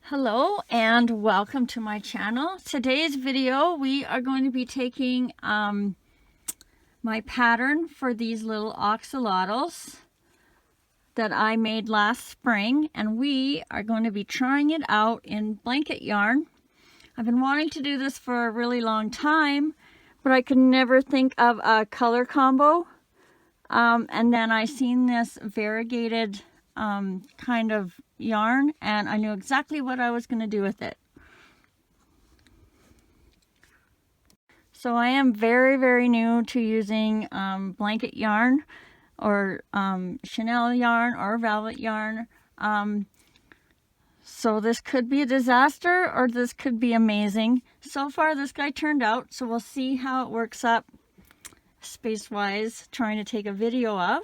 Hello and welcome to my channel. Today's video we are going to be taking my pattern for these little axolotls that I made last spring, and we are going to be trying it out in blanket yarn. I've been wanting to do this for a really long time, but I could never think of a color combo, and then I seen this variegated kind of yarn, and I knew exactly what I was going to do with it. So I am very new to using blanket yarn or chenille yarn or velvet yarn. So this could be a disaster or this could be amazing. So far this guy turned out, so we'll see how it works up space-wise, trying to take a video of.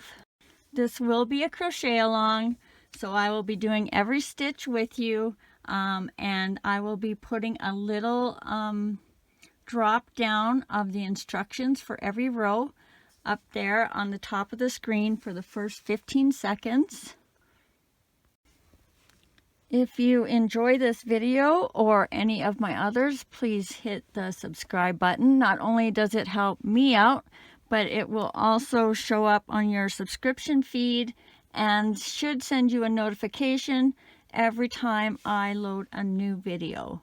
This will be a crochet along, so I will be doing every stitch with you, and I will be putting a little drop down of the instructions for every row up there on the top of the screen for the first 15 seconds. If you enjoy this video or any of my others, please hit the subscribe button. Not only does it help me out, but it will also show up on your subscription feed and should send you a notification every time I load a new video.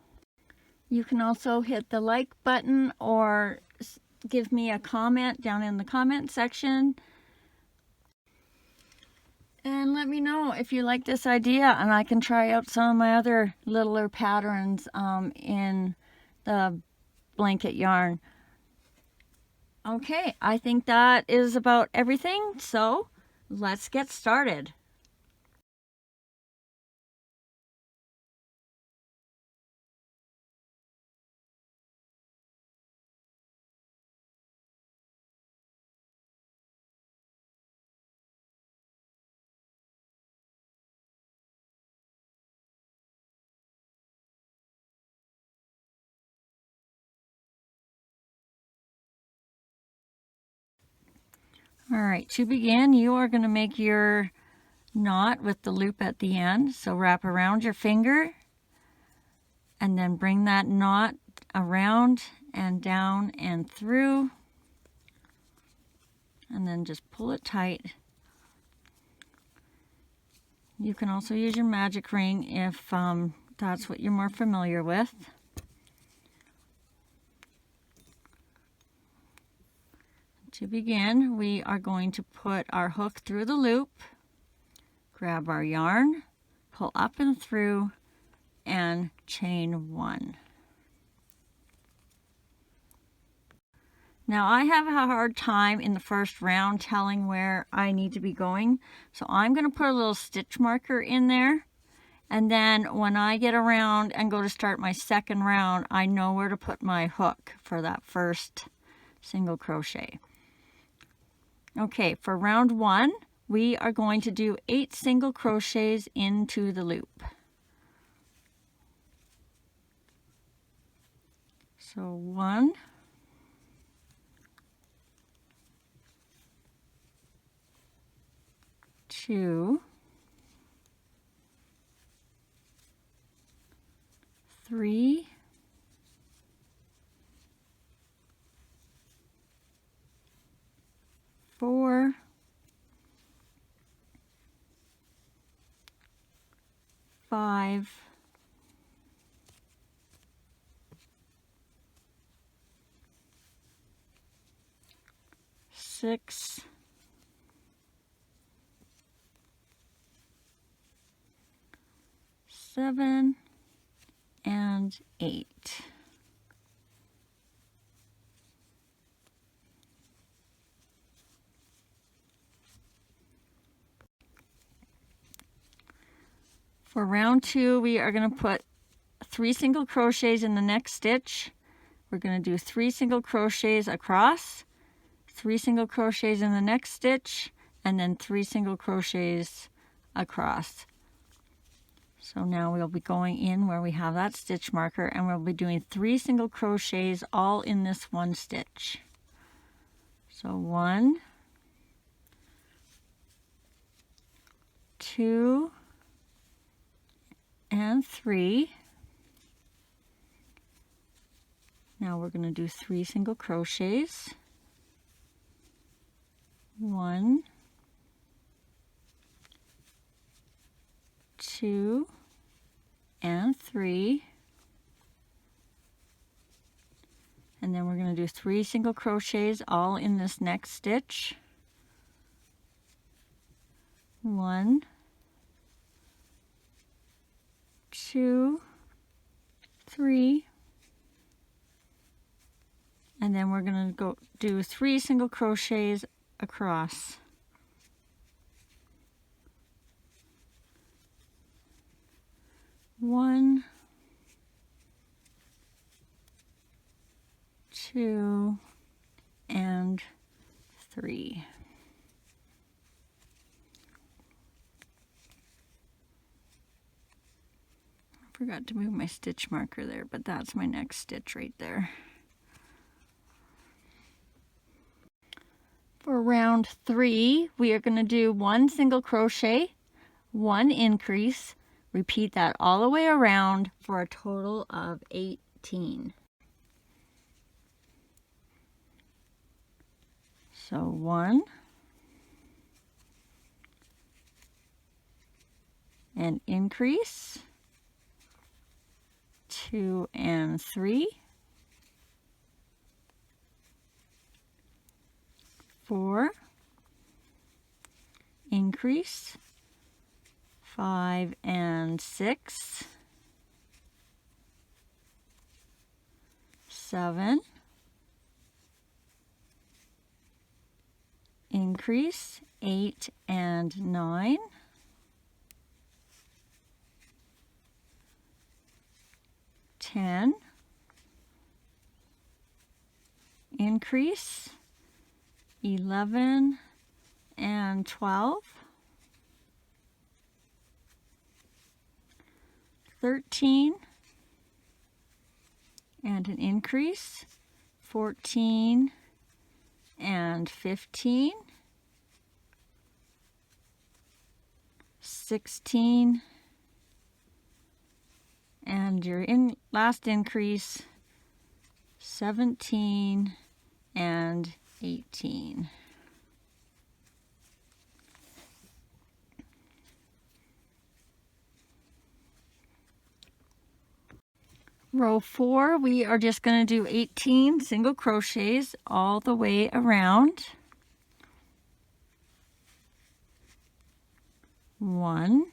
You can also hit the like button or give me a comment down in the comment section. And let me know if you like this idea, and I can try out some of my other littler patterns in the blanket yarn. Okay, I think that is about everything, so let's get started. All right, to begin, you are going to make your knot with the loop at the end. So wrap around your finger and then bring that knot around and down and through, and then just pull it tight. You can also use your magic ring if that's what you're more familiar with. To begin, we are going to put our hook through the loop, grab our yarn, pull up and through, and chain one. Now I have a hard time in the first round telling where I need to be going, so I'm going to put a little stitch marker in there, and then when I get around and go to start my second round, I know where to put my hook for that first single crochet. Okay, for round one, we are going to do 8 single crochets into the loop. So 1, 2, 3, 4, 5, 6, 7, and 8. For round 2, we are going to put 3 single crochets in the next stitch. We're going to do 3 single crochets across, 3 single crochets in the next stitch, and then 3 single crochets across. So now we'll be going in where we have that stitch marker, and we'll be doing 3 single crochets all in this one stitch. So 1, 2, and 3. Now we're going to do 3 single crochets. 1, 2, and 3. And then we're going to do 3 single crochets all in this next stitch. 1, 2, 3. And then we're going to go do 3 single crochets across. 1, 2, and 3. I forgot to move my stitch marker there, but that's my next stitch right there. For round 3, we are going to do 1 single crochet, 1 increase, repeat that all the way around for a total of 18. So 1, and increase, 2 and 3, 4, increase, 5 and 6, 7, increase, 8 and 9, 10, increase, 11 and 12, 13, and an increase, 14 and 15, 16, and your last increase, 17 and 18. Row 4, we are just going to do 18 single crochets all the way around. 1,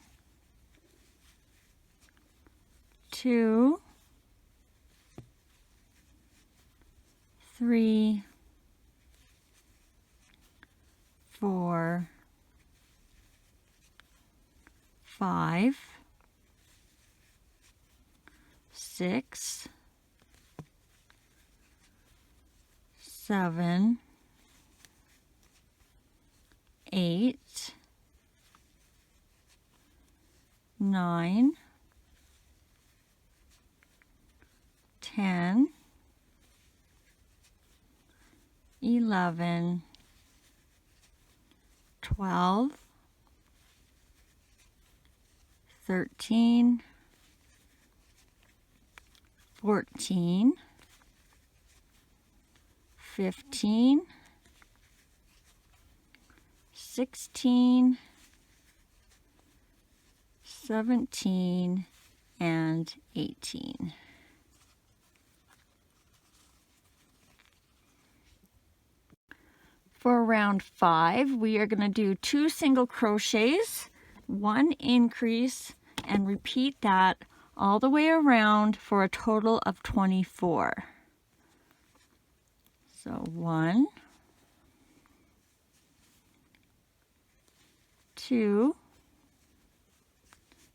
2, 3, 4, 5, 6, 7, 8, 9, 10, 11, 12, 13, 14, 15, 16, 17, and 18. For round 5, we are going to do 2 single crochets, 1 increase, and repeat that all the way around for a total of 24. So 1, 2,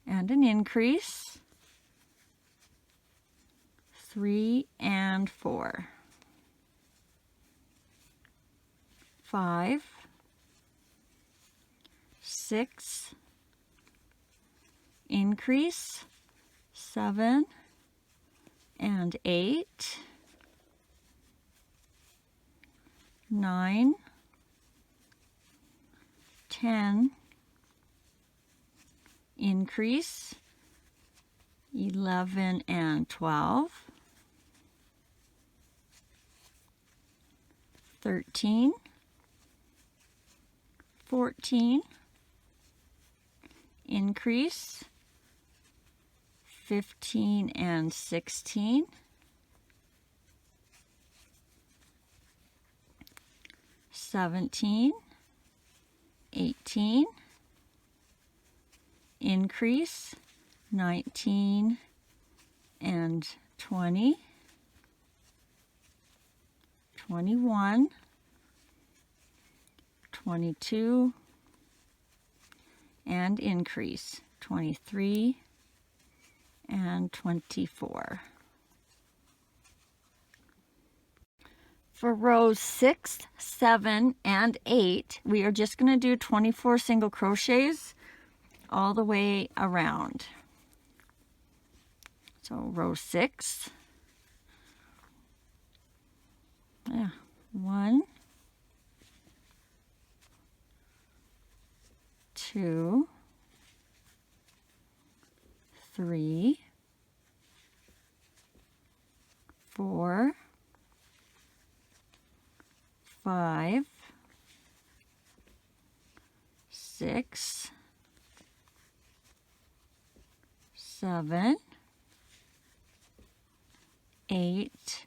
and an increase, 3 and 4, 5, 6, increase, 7 and 8, 9, 10, increase, 11 and 12, 13, 14, increase, 15 and 16, 17, 18, increase, 19 and 20, 21, 22, and increase, 23 and 24. For rows 6, 7, and 8, we are just going to do 24 single crochets all the way around. So row 6, 1, 2, 3, 4, 5, 6, 7, 8,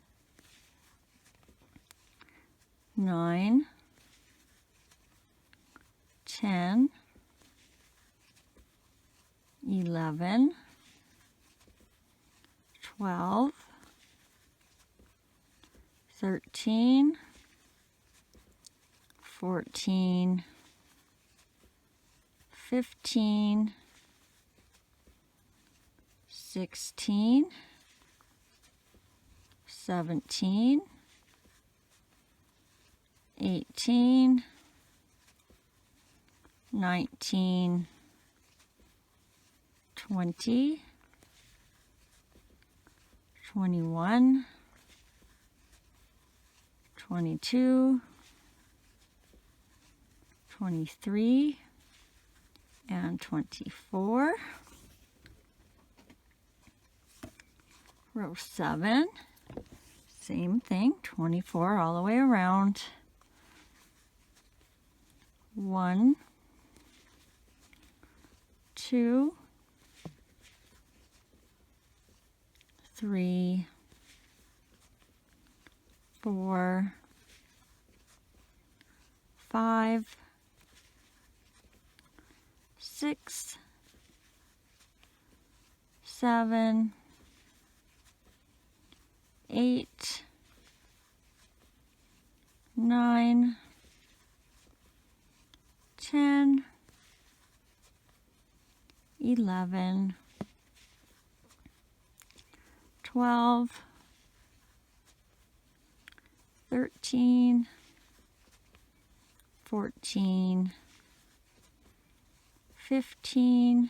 9, 10, 11, 12, 13, 14, 15, 16, 17, 18, 19, 20, 21, 22, 23, and 24. Row 7, same thing, 24 all the way around. 1, 2, 3, 4, 5, 6, 7, 8, 9, 10, 11, 12, 13, 14, 15,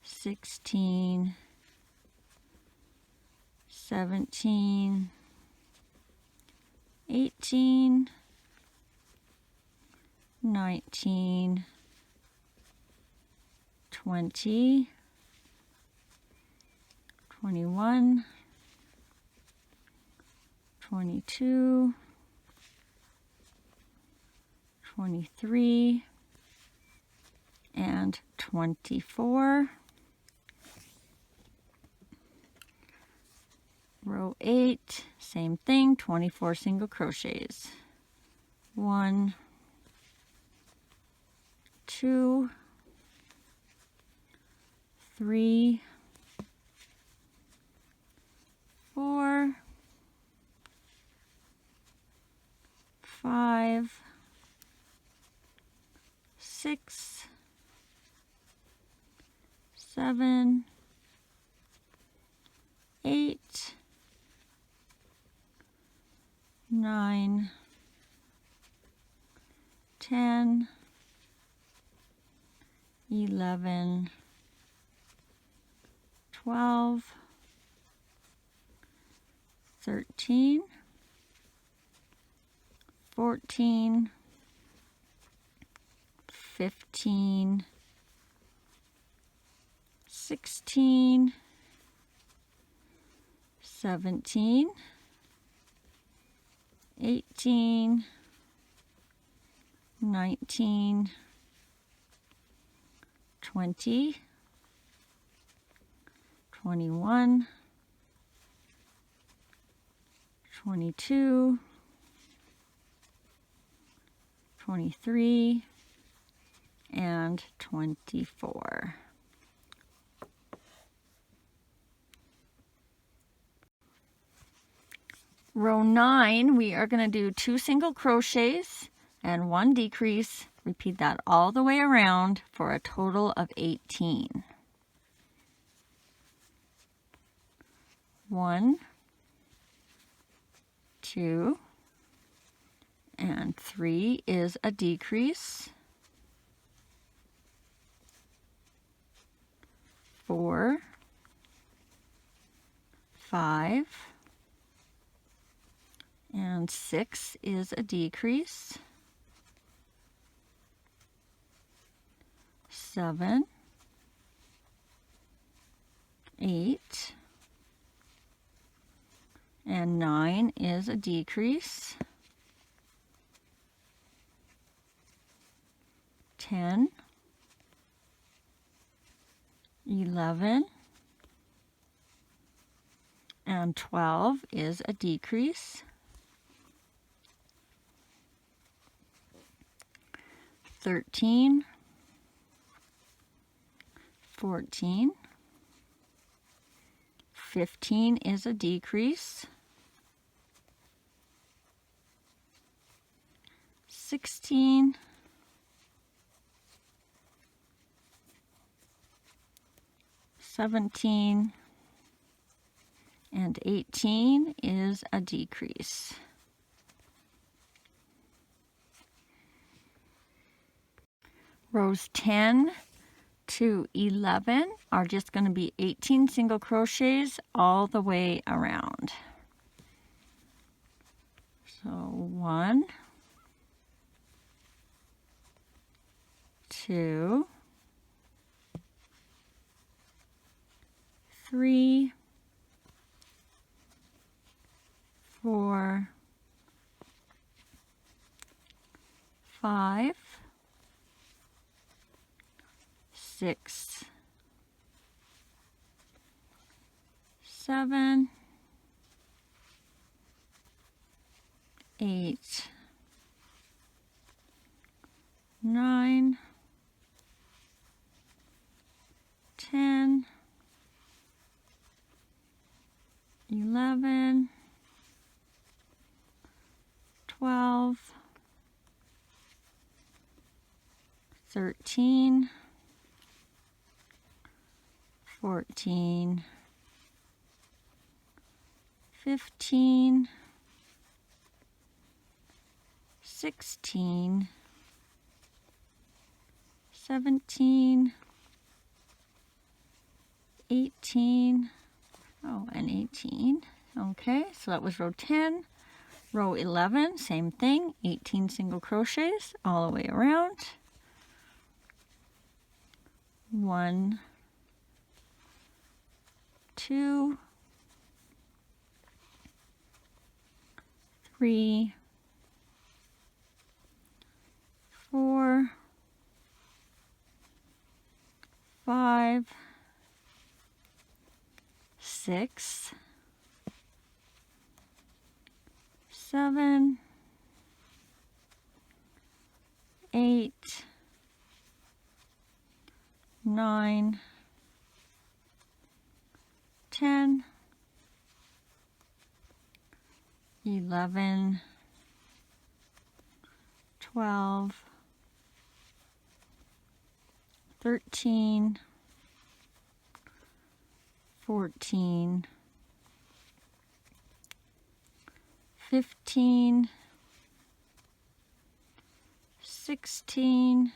16, 17, 18, 19, 20, 21, 22, 23, and 24. Row 8, same thing, 24 single crochets. 1, 2, 3, 4, 5, 6, 7, 8, 9, 10, 11, 12, 13, 14, 15, 16, 17, 18, 19, 20, 21, 22, 23, and 24. Row 9, we are going to do 2 single crochets and 1 decrease. Repeat that all the way around for a total of 18. 1, 2, and 3 is a decrease. 4, 5, and 6 is a decrease. 7, 8, and 9 is a decrease. 10, 11, and 12 is a decrease. 13, 14, 15 is a decrease. 16, 17, and 18 is a decrease. Rows 10 to 11 are just going to be 18 single crochets all the way around. So 1, 2, 3, 4, 5, 6, 7, 8, 9, 10, 11, 12, 13, 14, 15, 16, 17, 18, and 18. Okay, so that was row 10. Row 11, same thing, 18 single crochets all the way around. 1, 2, 3, 4, 5, 6, 7, 8, 9, 10, 11, 12, 13, 14, 15, 16,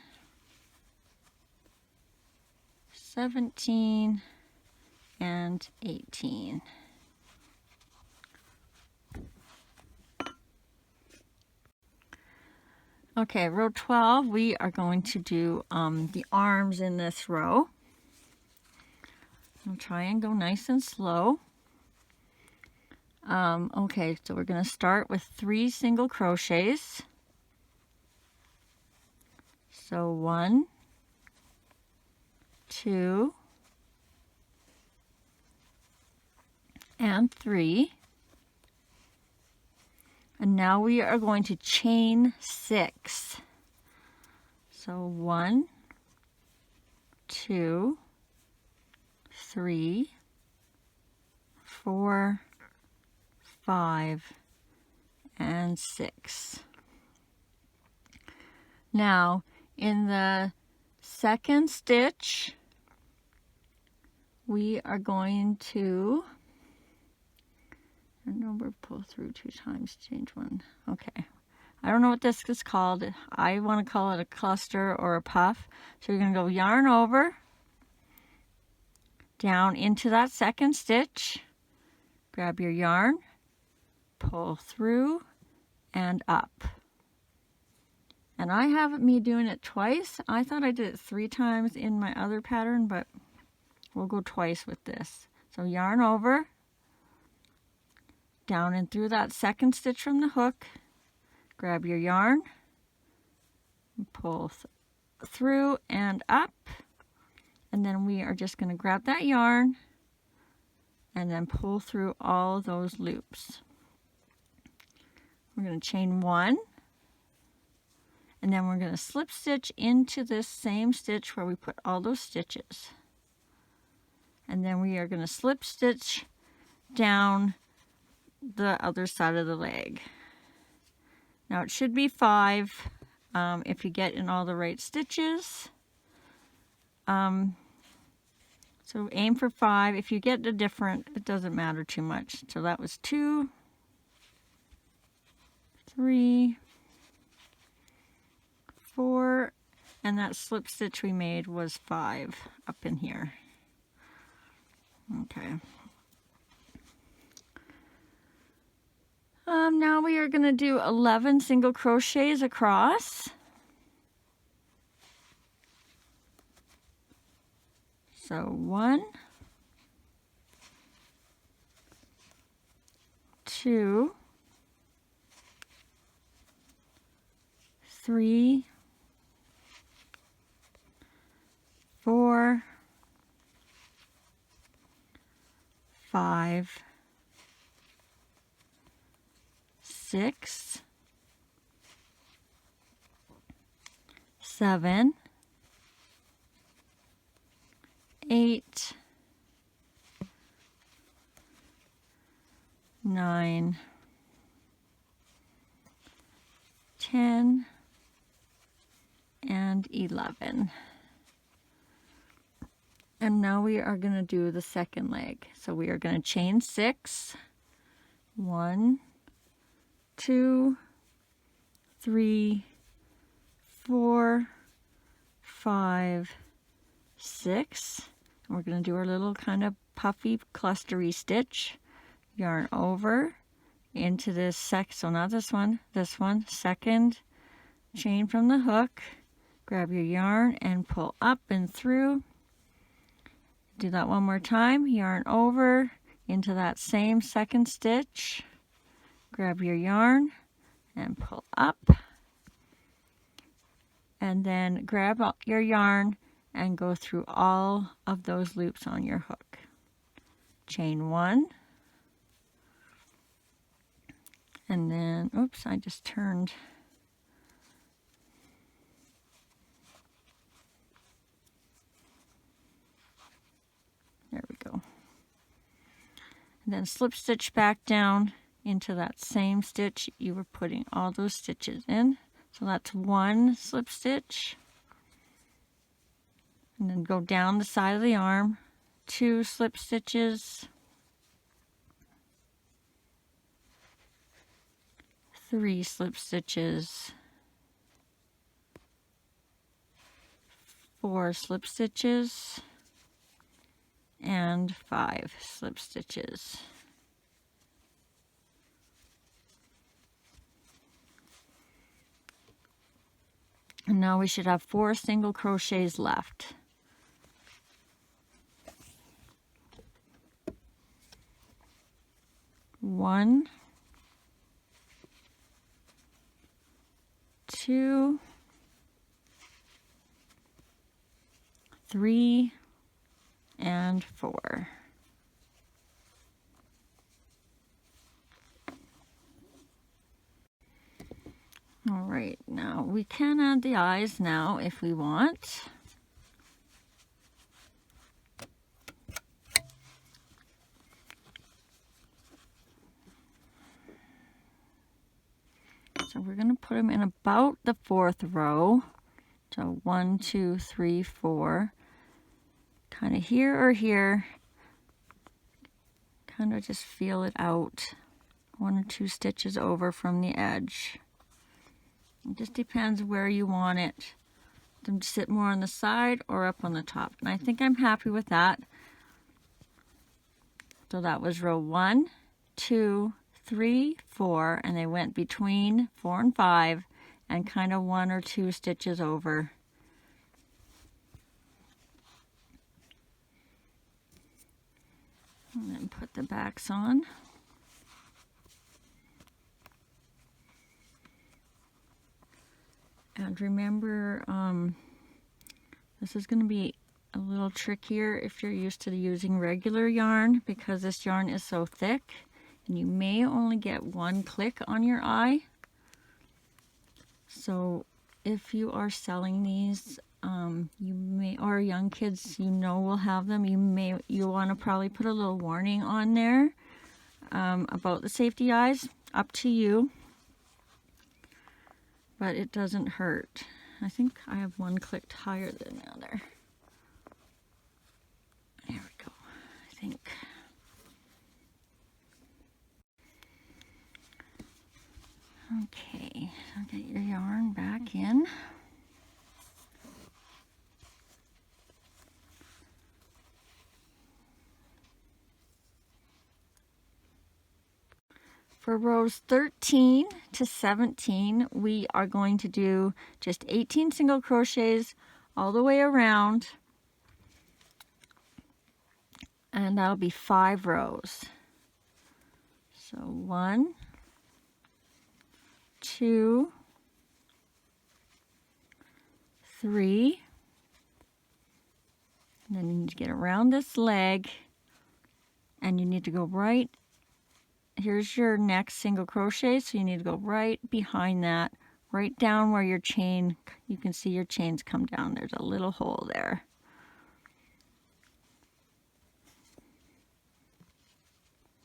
17, and 18. Okay, row 12, we are going to do the arms in this row. I'll try and go nice and slow. Okay, so we're going to start with 3 single crochets. So 1, 2, and 3. And now we are going to chain 6. So 1, 2, 3, 4, 5, and 6. Now, in the second stitch, we are going to, remember, pull through 2 times, change 1. Okay. I don't know what this is called. I want to call it a cluster or a puff. So you're going to go yarn over, down into that second stitch, grab your yarn, pull through, and up. And I have me doing it twice. I thought I did it 3 times in my other pattern, but we'll go twice with this. So yarn over, down and through that second stitch from the hook, grab your yarn, pull through and up, and then we are just going to grab that yarn and then pull through all those loops. We're going to chain 1, and then we're going to slip stitch into this same stitch where we put all those stitches. And then we are going to slip stitch down the other side of the leg. Now it should be 5 if you get in all the right stitches. So aim for 5. If you get a different, it doesn't matter too much. So that was 2, 3, 4, and that slip stitch we made was 5 up in here. Okay. Now we are going to do 11 single crochets across. So 1, 2, 3, 4, 5, 6, 7, 8, 9, 10, and 11. And now we are going to do the second leg. So we are going to chain 6. 1, 2, 3, 4, 5, 6. And we're going to do our little kind of puffy clustery stitch. Yarn over into this so not this one, second chain from the hook. Grab your yarn and pull up and through. Do that one more time. Yarn over into that same second stitch. Grab your yarn and pull up. And then grab your yarn and go through all of those loops on your hook. Chain 1. And then, oops, I just turned. There we go. And then slip stitch back down into that same stitch you were putting all those stitches in. So that's 1 slip stitch. And then go down the side of the arm, 2 slip stitches, 3 slip stitches, 4 slip stitches, and 5 slip stitches. And now we should have 4 single crochets left. 1, 2, 3, and 4. All right, now we can add the eyes now if we want. So we're going to put them in about the 4th row. So 1, 2, 3, 4. Kind of here or here. Kind of just feel it out. 1 or 2 stitches over from the edge. It just depends where you want it. Them to sit more on the side or up on the top. And I think I'm happy with that. So that was row 1, 2, 3, 4, and they went between 4 and 5 and kind of 1 or 2 stitches over. And then put the backs on. And remember, this is going to be a little trickier if you're used to using regular yarn, because this yarn is so thick and you may only get 1 click on your eye. So if you are selling these, you may, or young kids will have them, you want to probably put a little warning on there about the safety eyes. Up to you. But it doesn't hurt. I think I have 1 clicked higher than the other. There we go, I think. Okay, so get your yarn back in. For rows 13 to 17, we are going to do just 18 single crochets all the way around, and that'll be 5 rows. So 1, 2, 3, and then you need to get around this leg, and you need to go right. Here's your next single crochet, so you need to go right behind that, right down where your chain, you can see your chains come down. There's a little hole there.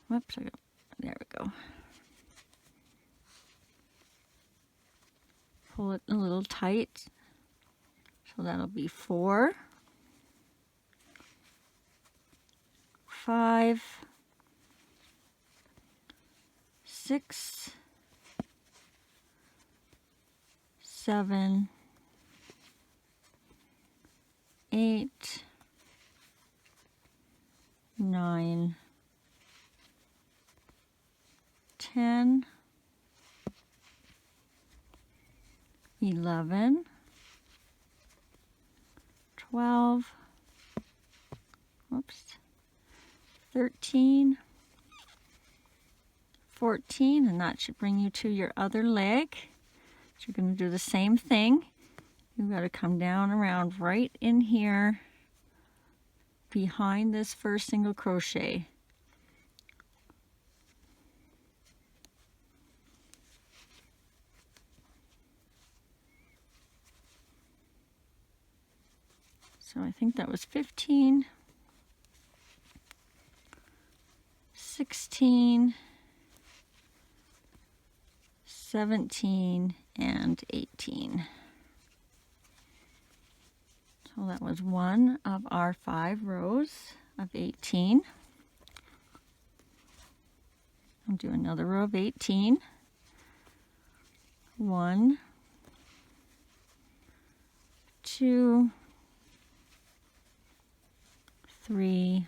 Whoops, there we go. Pull it a little tight. So that'll be 4, 5, 6, 7, 8, 9, 10, 11, 12, whoops, 13, 14, and that should bring you to your other leg. So you're going to do the same thing. You've got to come down around right in here behind this first single crochet. So I think that was 15, 16, 17, and 18. So that was one of our 5 rows of 18. I'll do another row of 18. 1, 2, 3,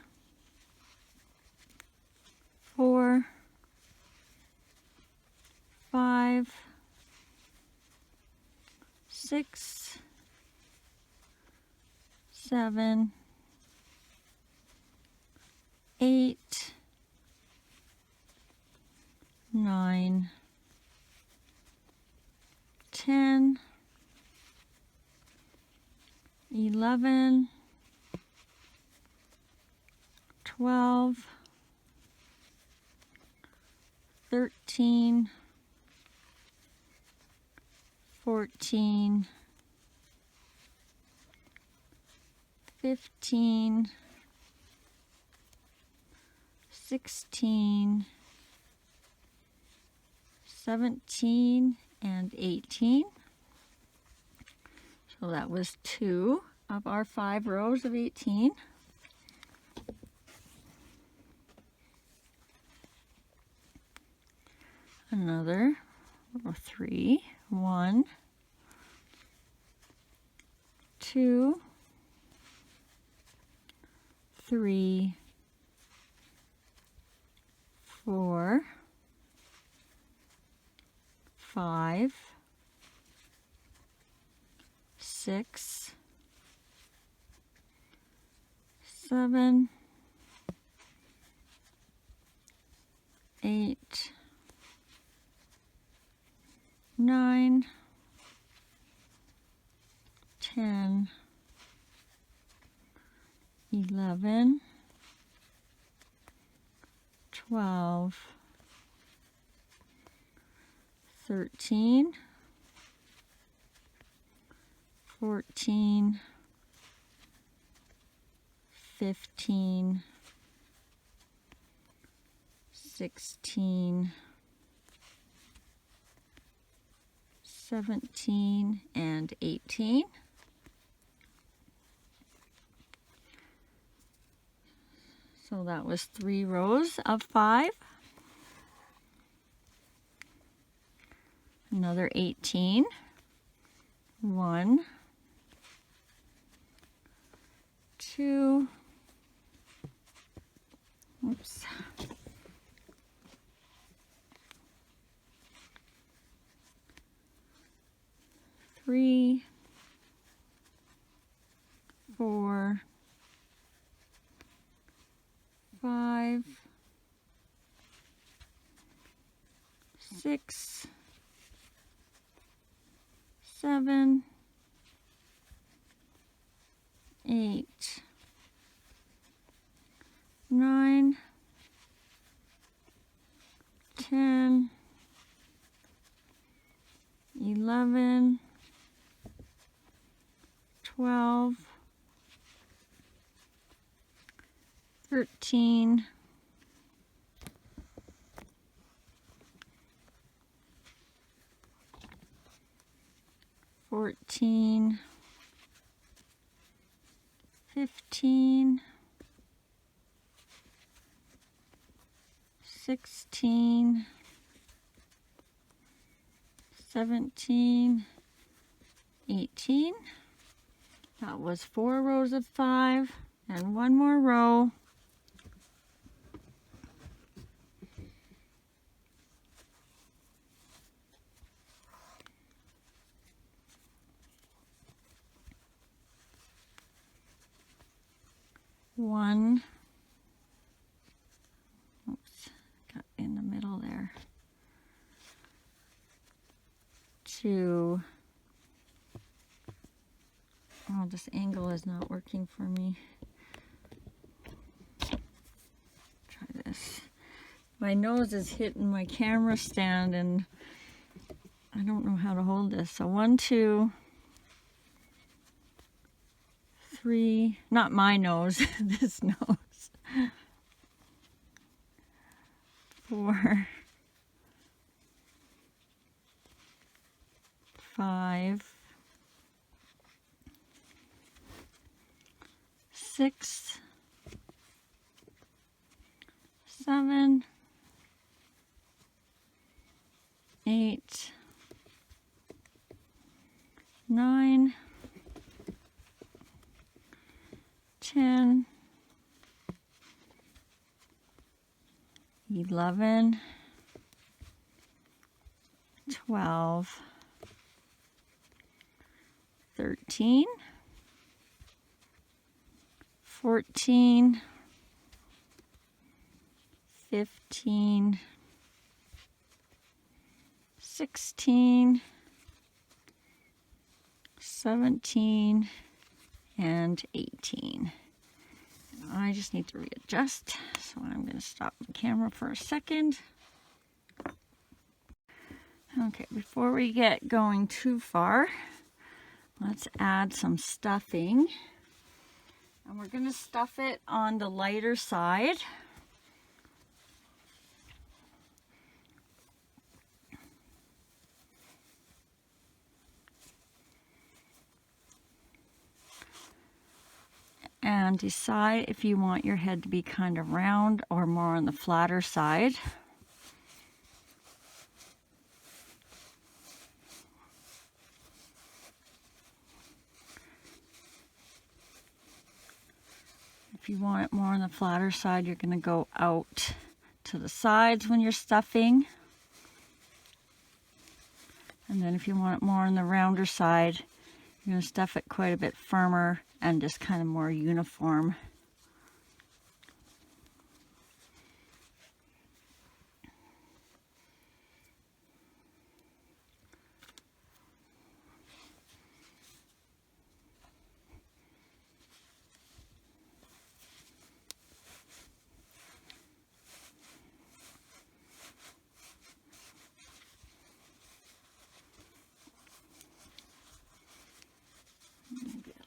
4, 5, 6, 7, 8, 9, 10, 11, 12, 13, 14, 15, 16, 17, and 18. So that was 2 of our 5 rows of 18. Another 3, 1, 2, 3, 4, 5, 6, 7, 8, 9, 10, 11, 12, 13, 14, 15, 16, 17, and 18. So that was 3 rows of 5. Another 18. 1, 2, oops. 3, 4, 5, 6, 7, 8, 9, 10, 11, 12, 13, 14, 15, 16, 17, 18. That was 4 rows of 5 and 1 more row. One, oops, got in the middle there. 2, oh, this angle is not working for me. Try this. My nose is hitting my camera stand and I don't know how to hold this. So 1, 2, 3, not my nose, this nose. 4, 5, 6, 7, 8, 9, 10, 11, 12, 13, 14, 15, 16, 17, and 18. I just need to readjust, so I'm going to stop the camera for a second. Okay, before we get going too far, let's add some stuffing. And we're going to stuff it on the lighter side. And decide if you want your head to be kind of round or more on the flatter side. If you want it more on the flatter side, you're going to go out to the sides when you're stuffing. And then if you want it more on the rounder side, you're going to stuff it quite a bit firmer and just kind of more uniform.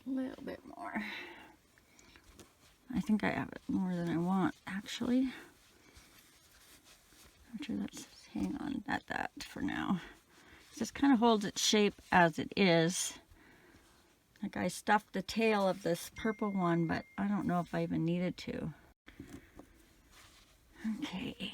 A little bit more. I think I have it more than I want, actually. Actually, let's hang on at that for now. It just kind of holds its shape as it is. Like I stuffed the tail of this purple one, but I don't know if I even needed to. Okay.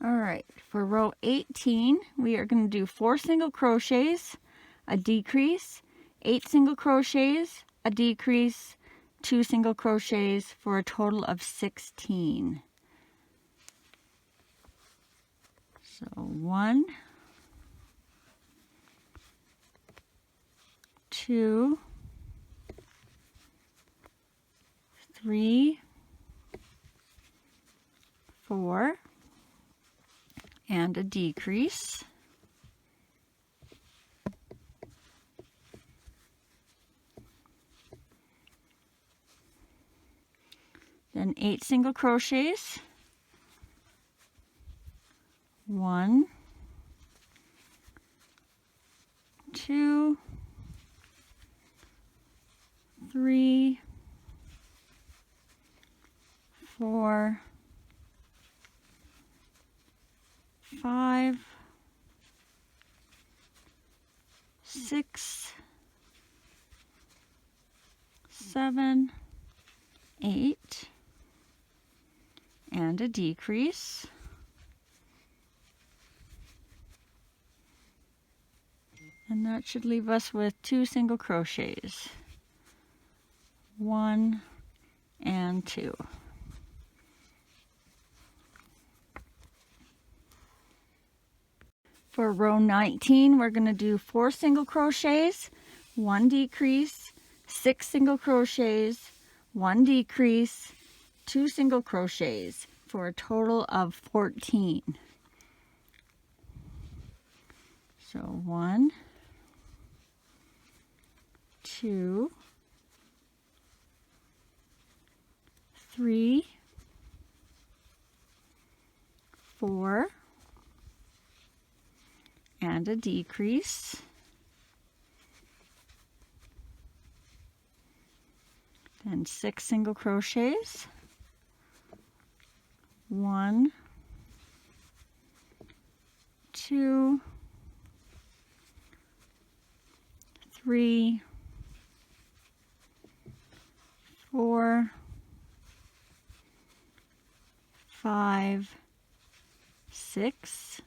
All right, for row 18, we are going to do 4 single crochets, a decrease, 8 single crochets, a decrease, 2 single crochets for a total of 16. So 1, 2, 3, 4, and a decrease. Then 8 single crochets. 1, 2, 3, 4, 5, 6, 7, 8, and a decrease. And that should leave us with 2 single crochets. 1 and 2. For row 19, we're going to do 4 single crochets, 1 decrease, 6 single crochets, 1 decrease, 2 single crochets for a total of 14. So 1, 2, 3, 4, and a decrease. Then 6 single crochets. 1, 2, 3, 4, 5, 6,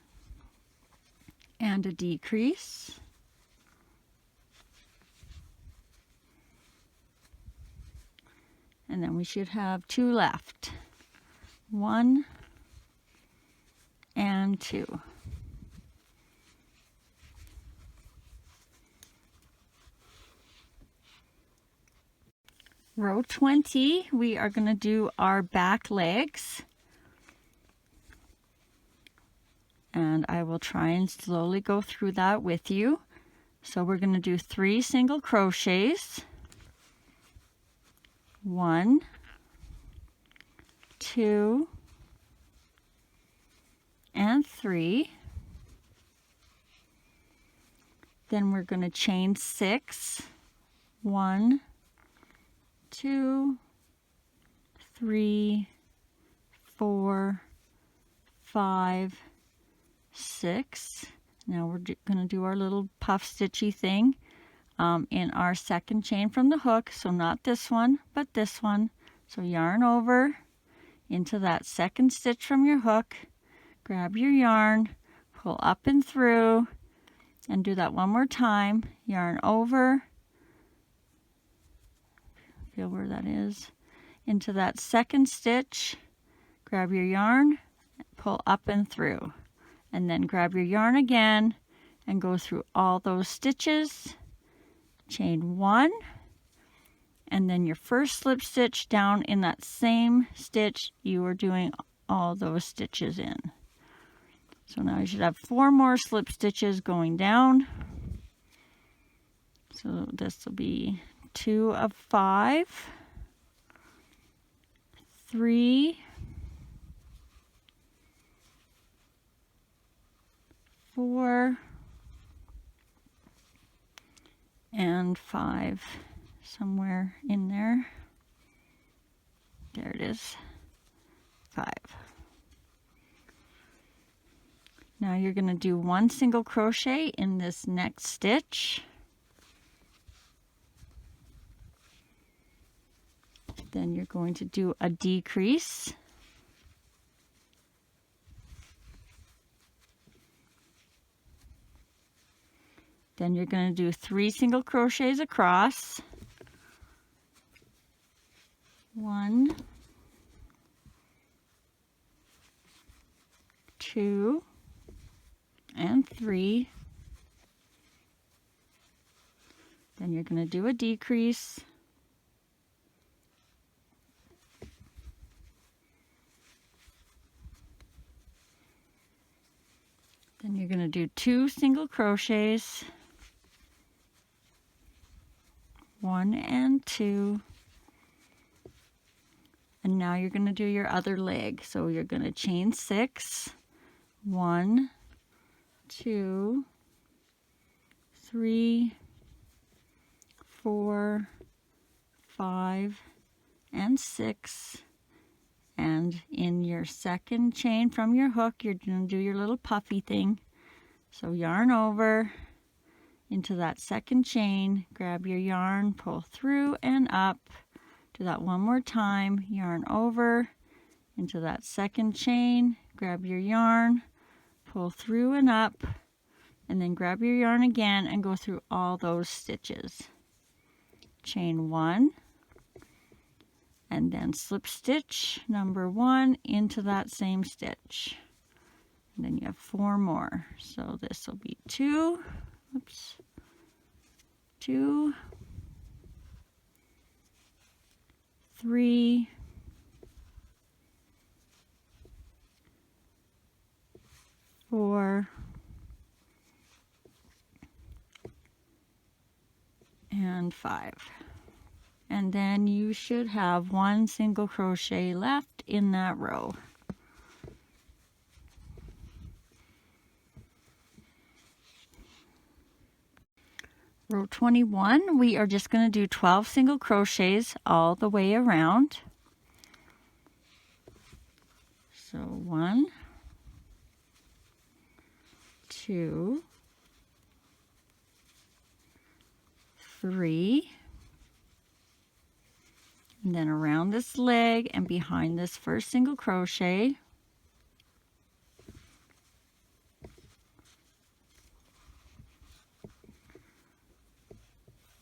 and a decrease. And then we should have 2 left. 1 and 2. Row 20, we are going to do our back legs. And I will try and slowly go through that with you. So we're going to do 3 single crochets. 1, 2, and 3. Then we're going to chain 6. 1, 2, 3, 4, 5, 6. Now we're going to do our little puff stitchy thing in our second chain from the hook. So not this one, but this one. So yarn over into that second stitch from your hook. Grab your yarn, pull up and through, and do that one more time. Yarn over. Feel where that is. Into that second stitch. Grab your yarn, pull up and through. And then grab your yarn again and go through all those stitches. Chain 1, and then your first slip stitch down in that same stitch you were doing all those stitches in. So now you should have 4 more slip stitches going down. So this will be 2 of 5, 3, 4, and 5, somewhere in there. There it is, 5. Now you're going to do 1 single crochet in this next stitch. Then you're going to do a decrease. Then you're going to do 3 single crochets across. 1, 2, and 3. Then you're going to do a decrease. Then you're going to do 2 single crochets. 1 and 2. And now you're going to do your other leg. So you're going to chain 6. 1, 2, 3, 4, 5, and 6. And in your second chain from your hook, you're going to do your little puffy thing. So yarn over into that second chain, grab your yarn, pull through and up. Do that one more time. Yarn over into that second chain, grab your yarn, pull through and up, and then grab your yarn again and go through all those stitches. Chain 1, and then slip stitch number 1 into that same stitch. And then you have 4 more. So this will be 2, oops, 2, 3, 4, and 5. And then you should have 1 single crochet left in that row. Row 21, we are just going to do 12 single crochets all the way around. So 1, 2, 3, and then around this leg and behind this first single crochet.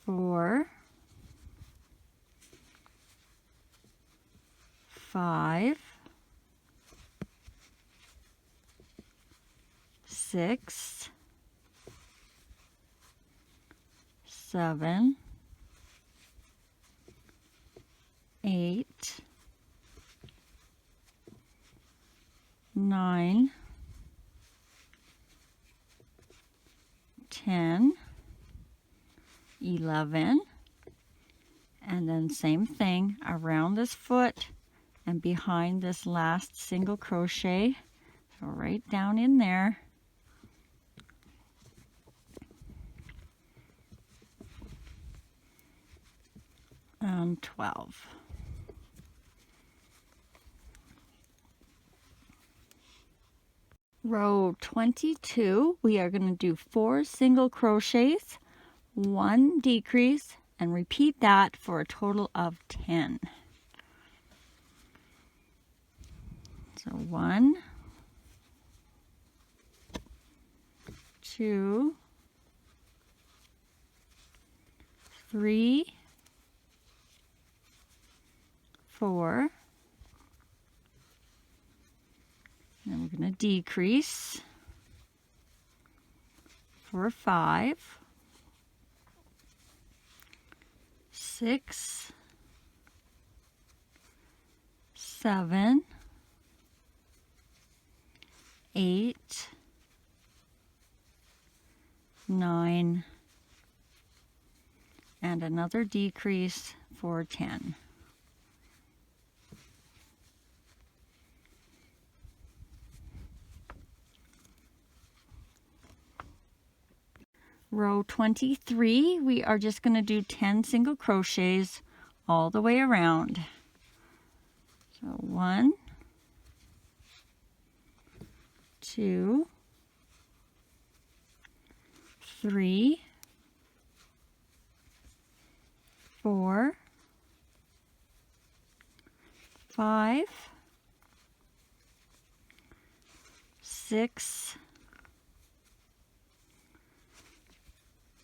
4, 5, 6, 7, 8, 9, 10, 11, and then same thing around this foot and behind this last single crochet. So right down in there. And 12. Row 22, we are going to do 4 single crochets, 1 decrease, and repeat that for a total of 10. So 1, 2, 3, 4, and we're going to decrease for 5, 6, 7, 8, 9, and another decrease for 10. Row 23, we are just going to do 10 single crochets all the way around. So 1, 2, 3, 4, 5, 6,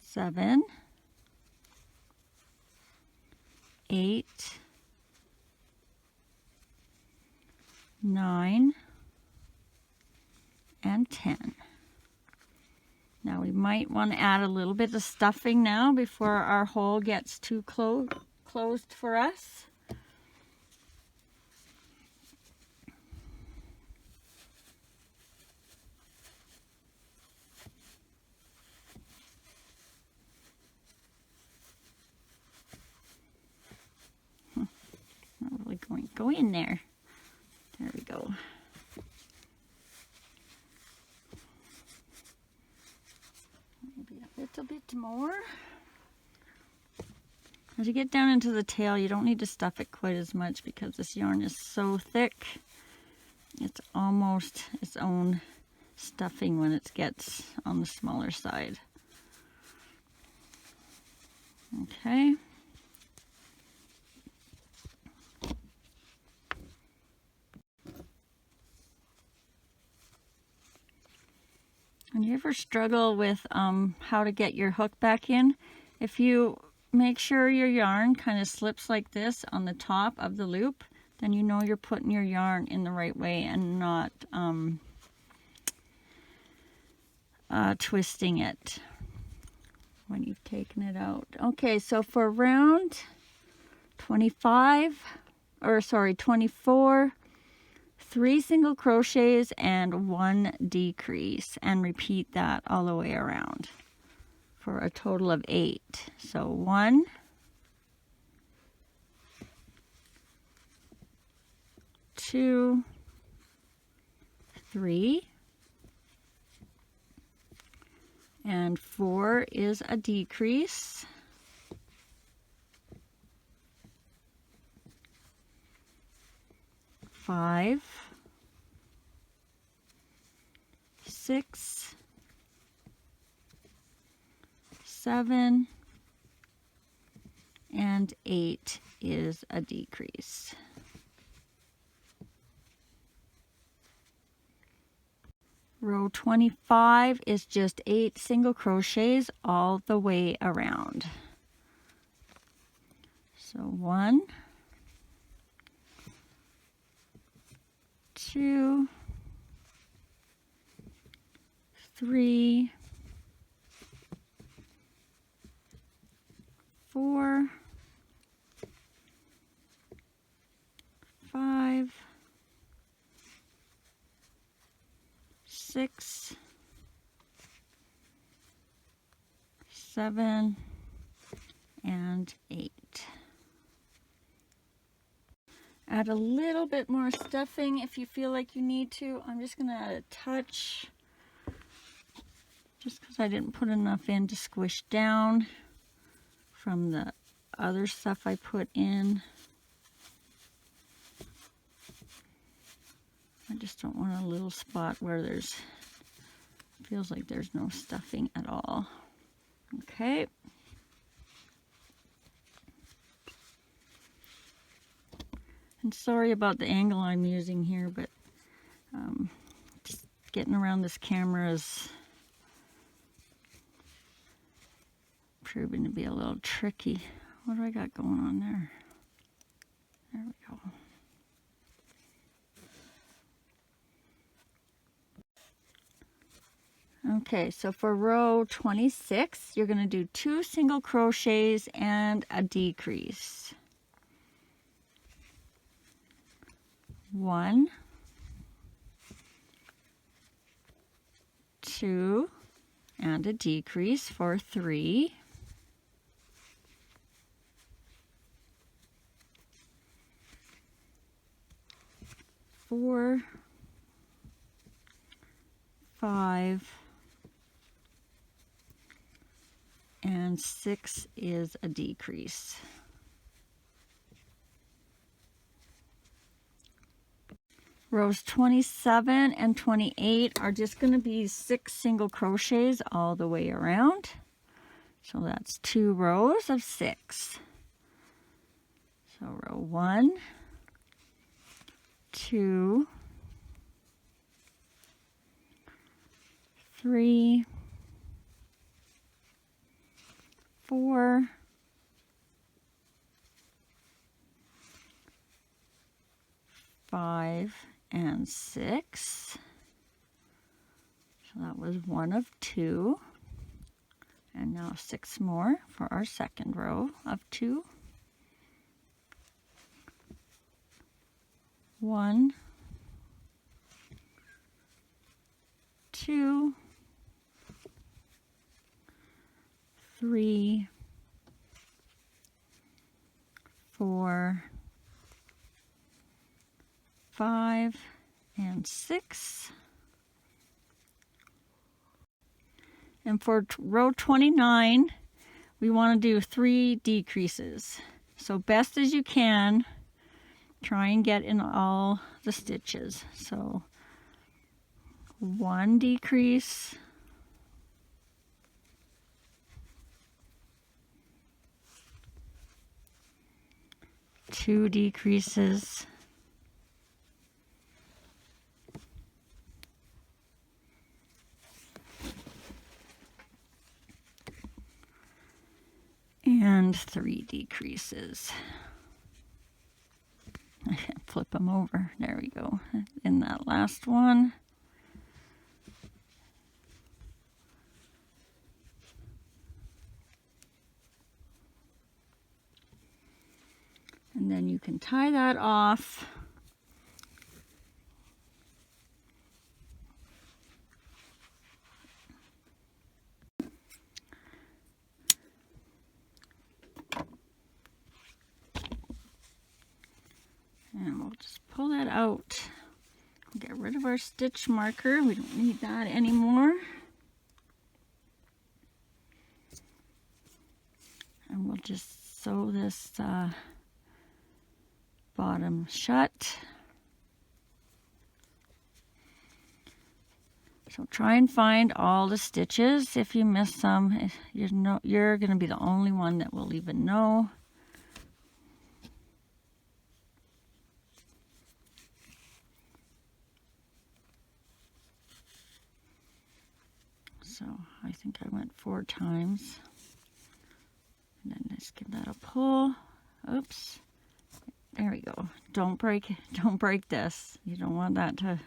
7, 8, 9, and 10. Now we might want to add a little bit of stuffing now before our hole gets too closed for us. Not really go in there. There we go. Maybe a little bit more. As you get down into the tail, you don't need to stuff it quite as much because this yarn is so thick. It's almost its own stuffing when it gets on the smaller side. Okay. And you ever struggle with how to get your hook back in? If you make sure your yarn kind of slips like this on the top of the loop, then you know you're putting your yarn in the right way and not twisting it when you've taken it out. Okay, so for round 24, 3 single crochets and 1 decrease, and repeat that all the way around for a total of 8. So 1, 2, 3, and 4 is a decrease. 5, 6, 7, and 8 is a decrease. Row 25 is just 8 single crochets all the way around. So 1, 2, 3, 4, 5, 6, 7, and 8. Add a little bit more stuffing if you feel like you need to. I'm just going to add a touch, just because I didn't put enough in to squish down from the other stuff I put in. I just don't want a little spot where there's, feels like there's no stuffing at all. Okay. And sorry about the angle I'm using here, but just getting around this camera is proving to be a little tricky. What do I got going on there? There we go. Okay, so for row 26, you're going to do 2 single crochets and a decrease. 1, 2, and a decrease for 3. 4, 5, and 6 is a decrease. Rows 27 and 28 are just going to be 6 single crochets all the way around. So that's 2 rows of 6. So row 1, 2, 3, 4, 5, and 6. So that was 1 of 2. And now 6 more for our second row of 2. 1, 2, 3, 4, 5, and 6. And for row 29, we want to do 3 decreases. So best as you can, try and get in all the stitches. So 1 decrease, 2 decreases, and 3 decreases. I can flip them over. There we go. In that last one. And then you can tie that off. And we'll just pull that out. Get rid of our stitch marker. We don't need that anymore. And we'll just sew this bottom shut. So try and find all the stitches. If you miss some, you're going to be the only one that will even know. So I think I went 4 times. And then just give that a pull. Oops. There we go. Don't break this. You don't want that to,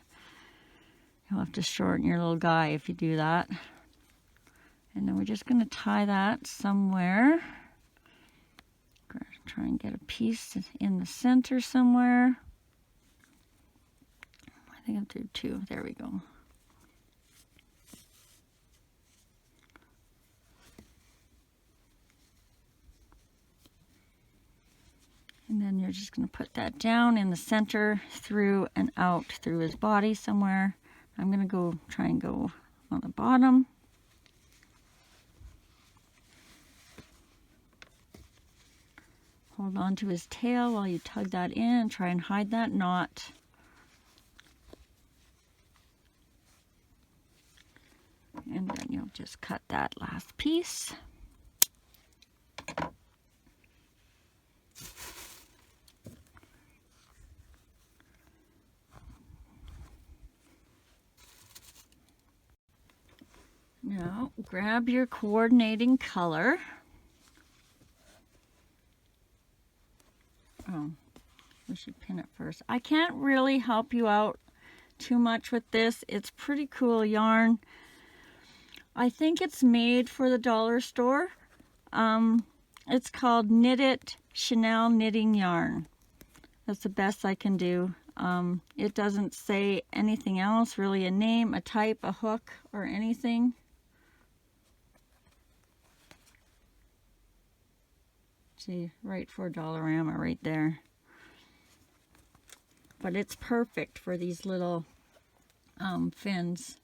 you'll have to shorten your little guy if you do that. And then we're just going to tie that somewhere. Try and get a piece in the center somewhere. I think I'll do two. There we go. And then you're just going to put that down in the center, through and out through his body somewhere. I'm going to try and go on the bottom. Hold on to his tail while you tug that in. Try and hide that knot. And then you'll just cut that last piece. Now grab your coordinating color. Oh, we should pin it first. I can't really help you out too much with this. It's pretty cool yarn. I think it's made for the dollar store. It's called Knit It Chenille Knitting Yarn. That's the best I can do. It doesn't say anything else, really, a name, a type, a hook, or anything. See, right for Dollarama right there. But it's perfect for these little fins.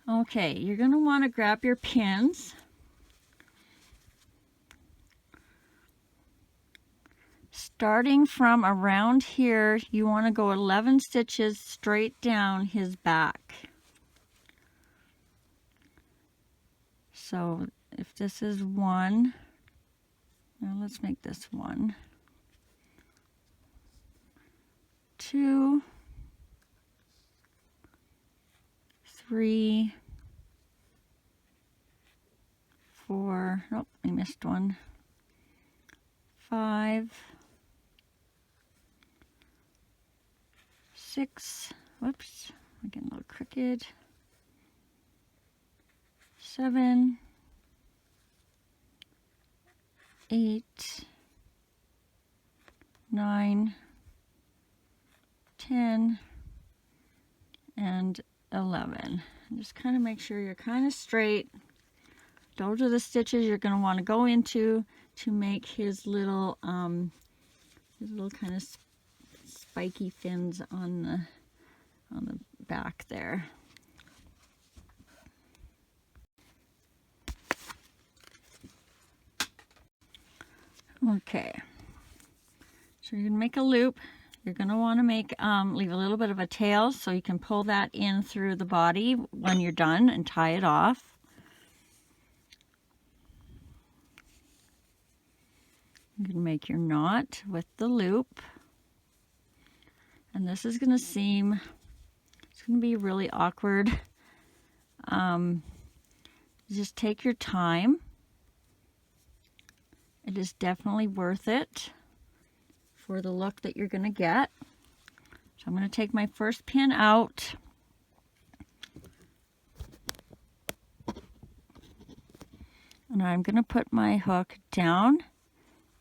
Okay, you're going to want to grab your pins. Starting from around here, you want to go 11 stitches straight down his back. So if this is 1, now let's make this 1, 2, 3, 4, oh, I missed one, 5, 6, whoops, I'm getting a little crooked, 7, 8, 9, 10, and 11. And just kind of make sure you're kind of straight. Those are the stitches you're going to want to go into to make his little kind of spiky fins on the back there. Okay, so you're going to make a loop. You're going to want to make leave a little bit of a tail so you can pull that in through the body when you're done and tie it off. You can make your knot with the loop. And this is going to seem, it's going to be really awkward. Just take your time. It is definitely worth it for the look that you're going to get. So I'm going to take my first pin out. And I'm going to put my hook down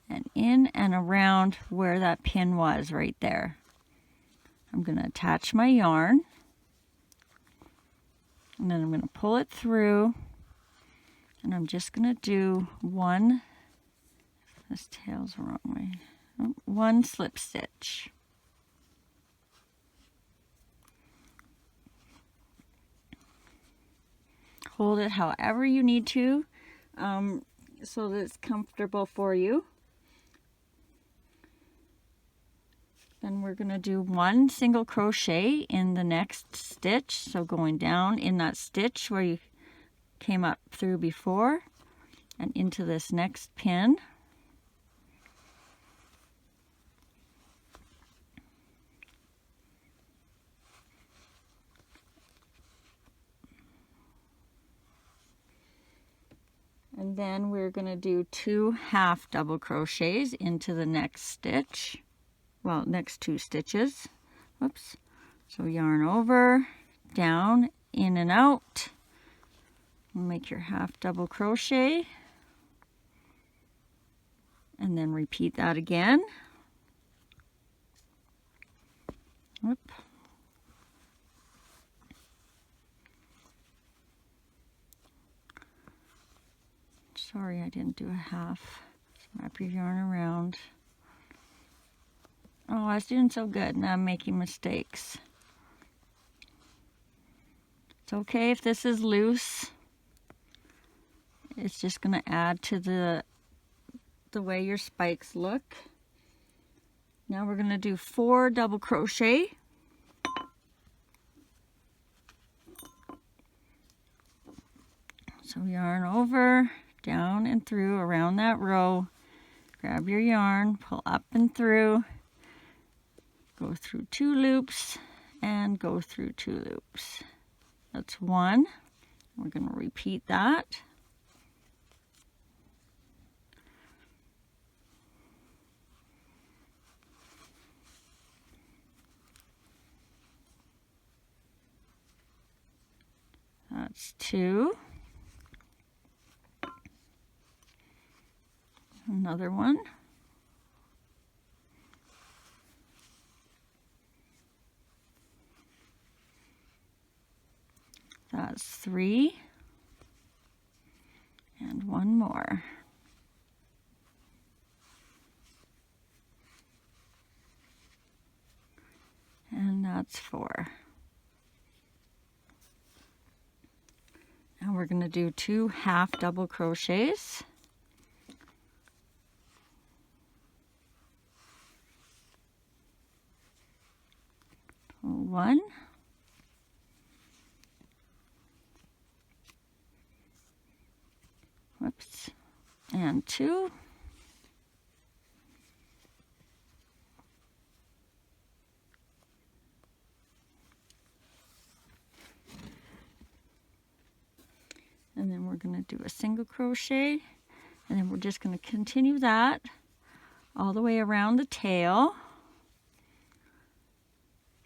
and in and around where that pin was right there. I'm going to attach my yarn. And then I'm going to pull it through. And I'm just going to do one, this tail's the wrong way, one slip stitch. Hold it however you need to, so that it's comfortable for you. Then we're going to do one single crochet in the next stitch, so going down in that stitch where you came up through before and into this next pin. And then we're going to do 2 half double crochets into the next stitch. well, next 2 stitches. Whoops. So yarn over, down, in and out. Make your half double crochet. And then repeat that again. Whoop. Sorry, I didn't do a half. Wrap your yarn around. Oh, I was doing so good. Now I'm making mistakes. It's okay if this is loose. It's just going to add to the way your spikes look. Now we're going to do 4 double crochet. So yarn over, down and through around that row. Grab your yarn, pull up and through. Go through 2 loops and go through 2 loops. That's 1. We're going to repeat that. That's 2. Another one. That's 3. And 1 more. And that's 4. Now we're going to do 2 half double crochets. 1. Whoops. And 2. And then we're going to do a single crochet, and then we're just going to continue that all the way around the tail.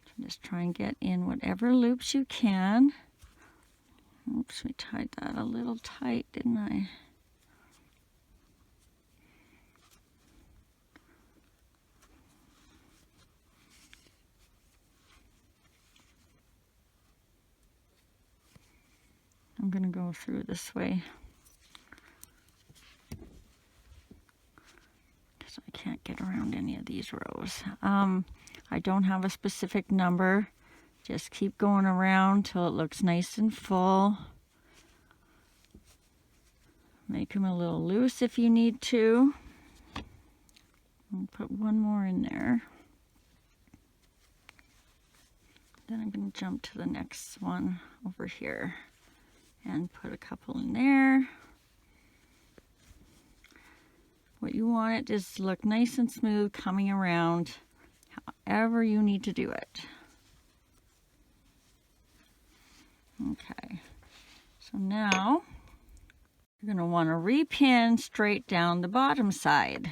So just try and get in whatever loops you can. Oops, we tied that a little tight, didn't I? I'm going to go through this way because I can't get around any of these rows. I don't have a specific number. Just keep going around till it looks nice and full. Make them a little loose if you need to. I'll put 1 more in there. Then I'm going to jump to the next one over here and put a couple in there. What you want it is to look nice and smooth coming around, however you need to do it. Okay, so now you're going to want to repin straight down the bottom side.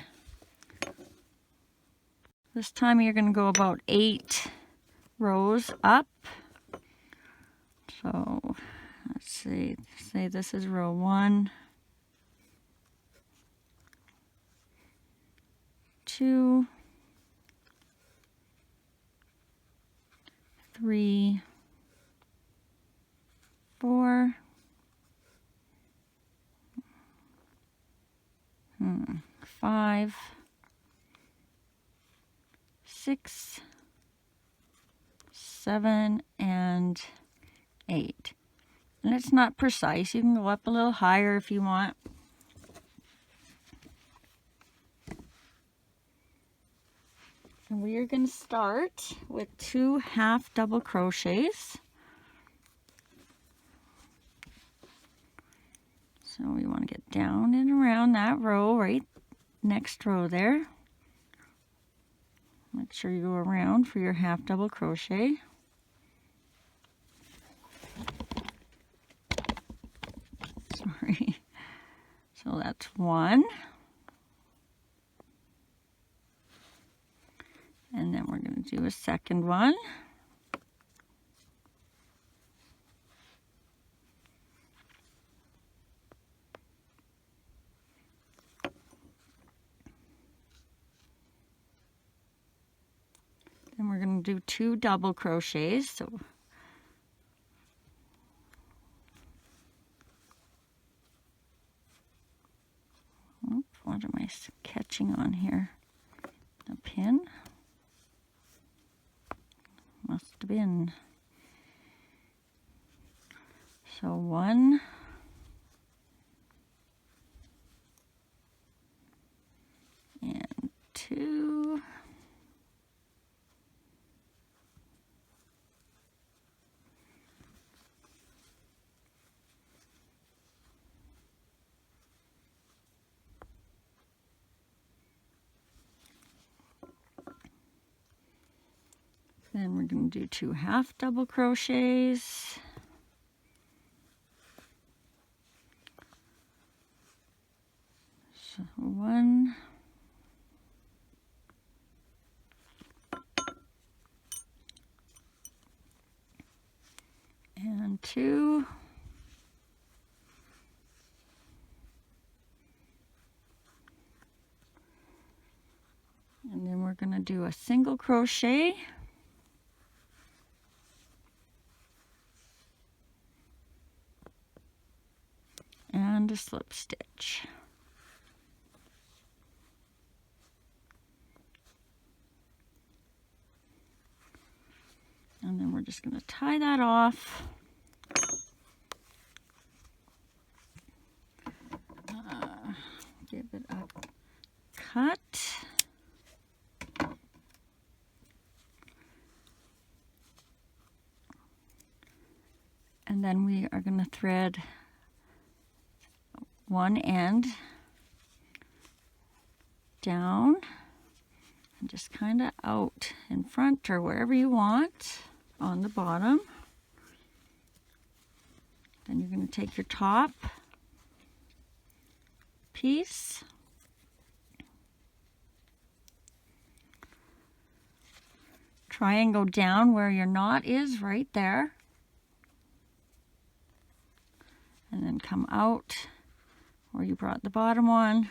This time you're going to go about 8 rows up. So let's see, say this is row 1, 2, 3, 4, 5, 6, 7, and 8. And it's not precise. You can go up a little higher if you want. And we are going to start with 2 half double crochets. So we want to get down and around that row, right next row there. Make sure you go around for your half double crochet. Sorry. So that's 1. do a second one. Then we're going to do 2 double crochets. So what am I catching on here? A pin? Must have been. So 1, and 2, then we're going to do 2 half double crochets. So 1, and 2, and then we're going to do a single crochet and a slip stitch. And then we're just going to tie that off. Give it a cut. And then we are going to thread one end down and just kind of out in front or wherever you want on the bottom. Then you're going to take your top piece, try and go down where your knot is right there, and then come out where you brought the bottom on.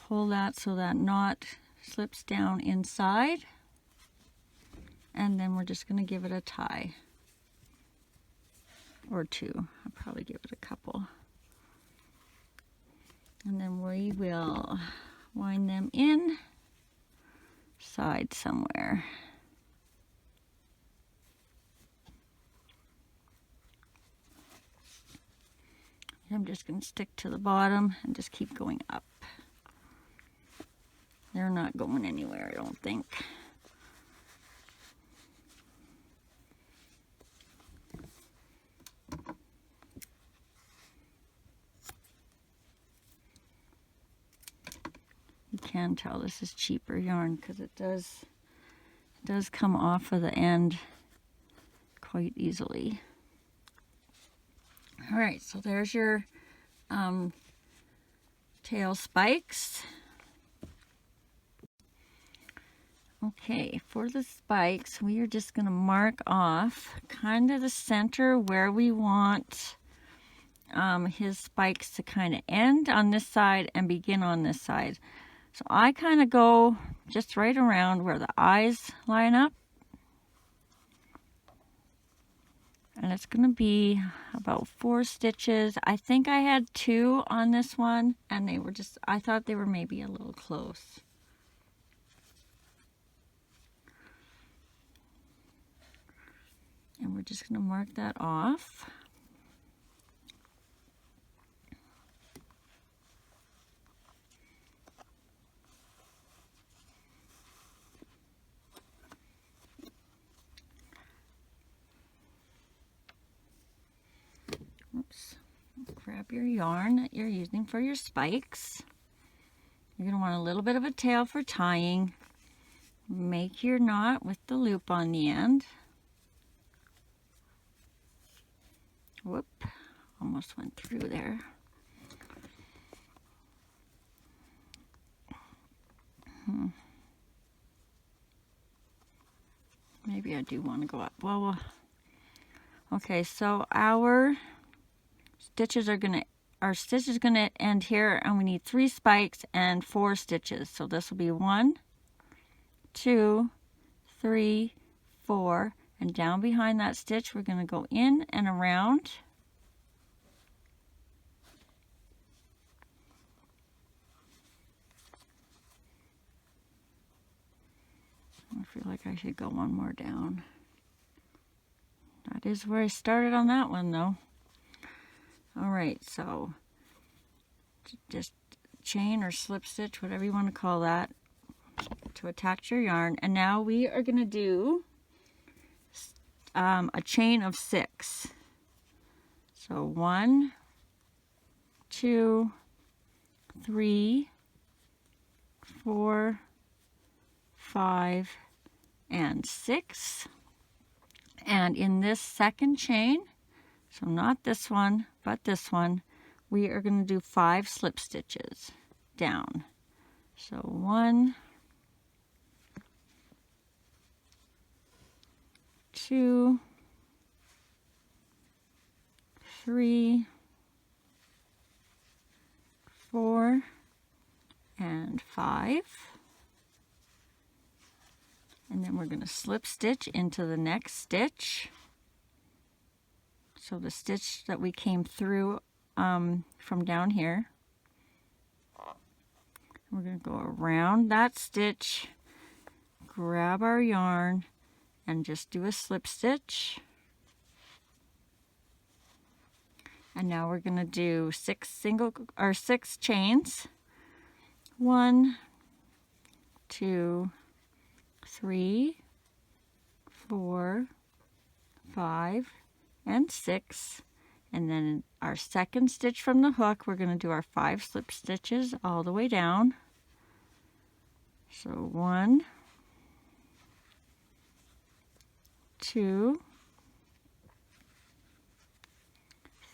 Pull that so that knot slips down inside, and then we're just going to give it a tie or 2. I'll probably give it a couple. And then we will wind them in side somewhere. I'm just going to stick to the bottom and just keep going up. They're not going anywhere, I don't think. You can tell this is cheaper yarn because it does come off of the end quite easily. All right, so there's your tail spikes. Okay, for the spikes, we are just going to mark off kind of the center where we want his spikes to kind of end on this side and begin on this side. So I kind of go just right around where the eyes line up. And it's going to be about 4 stitches. I think I had 2 on this one, and they were just, I thought they were maybe a little close. And we're just going to mark that off. Oops. Grab your yarn that you're using for your spikes. You're going to want a little bit of a tail for tying. Make your knot with the loop on the end. Whoop, almost went through there. Maybe I do want to go up. Well, okay, so our stitch is gonna end here, and we need 3 spikes and 4 stitches. So this will be 1, 2, 3, 4, and down behind that stitch we're going to go in and around. I feel like I should go one more down. That is where I started on that one though. Alright, so just chain or slip stitch, whatever you want to call that, to attach your yarn. And now we are going to do a chain of 6. So 1, 2, 3, 4, 5, and 6. And in this second chain, so not this one, but this one, we are going to do 5 slip stitches down. So 1, 2, 3, 4, and 5. And then we're going to slip stitch into the next stitch. So the stitch that we came through from down here. We're going to go around that stitch, grab our yarn, and just do a slip stitch. And now we're going to do 6 chains. 1, 2, 3, 4, 5, and 6. And then in our second stitch from the hook, we're going to do our 5 slip stitches all the way down. So 1, 2,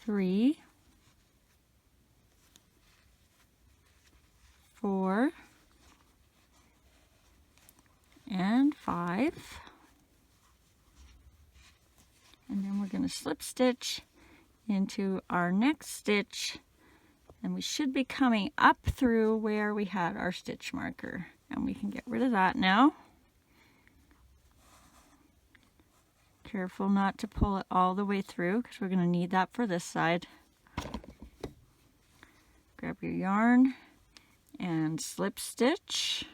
3, 4, and 5. And then we're going to slip stitch into our next stitch, and we should be coming up through where we had our stitch marker, and we can get rid of that now. Careful not to pull it all the way through, because we're going to need that for this side. Grab your yarn and slip stitch.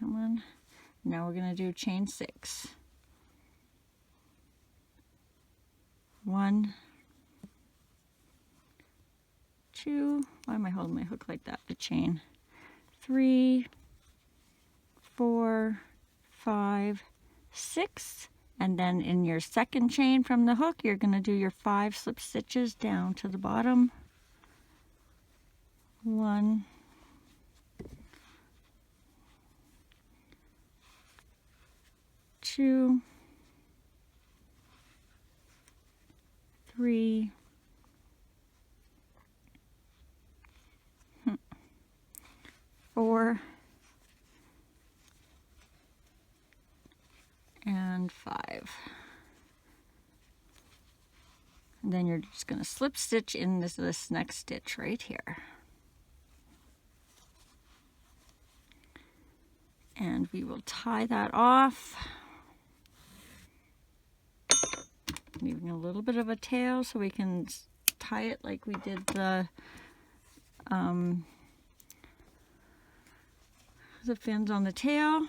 Come on. Now we're going to do chain 6. 1, 2, why am I holding my hook like that? The chain. 3, 4, 5, 6, and then in your second chain from the hook, you're going to do your 5 slip stitches down to the bottom. 1, 2, 3, 4, and 5. And then you're just going to slip stitch in this next stitch right here. And we will tie that off, leaving a little bit of a tail so we can tie it like we did the fins on the tail.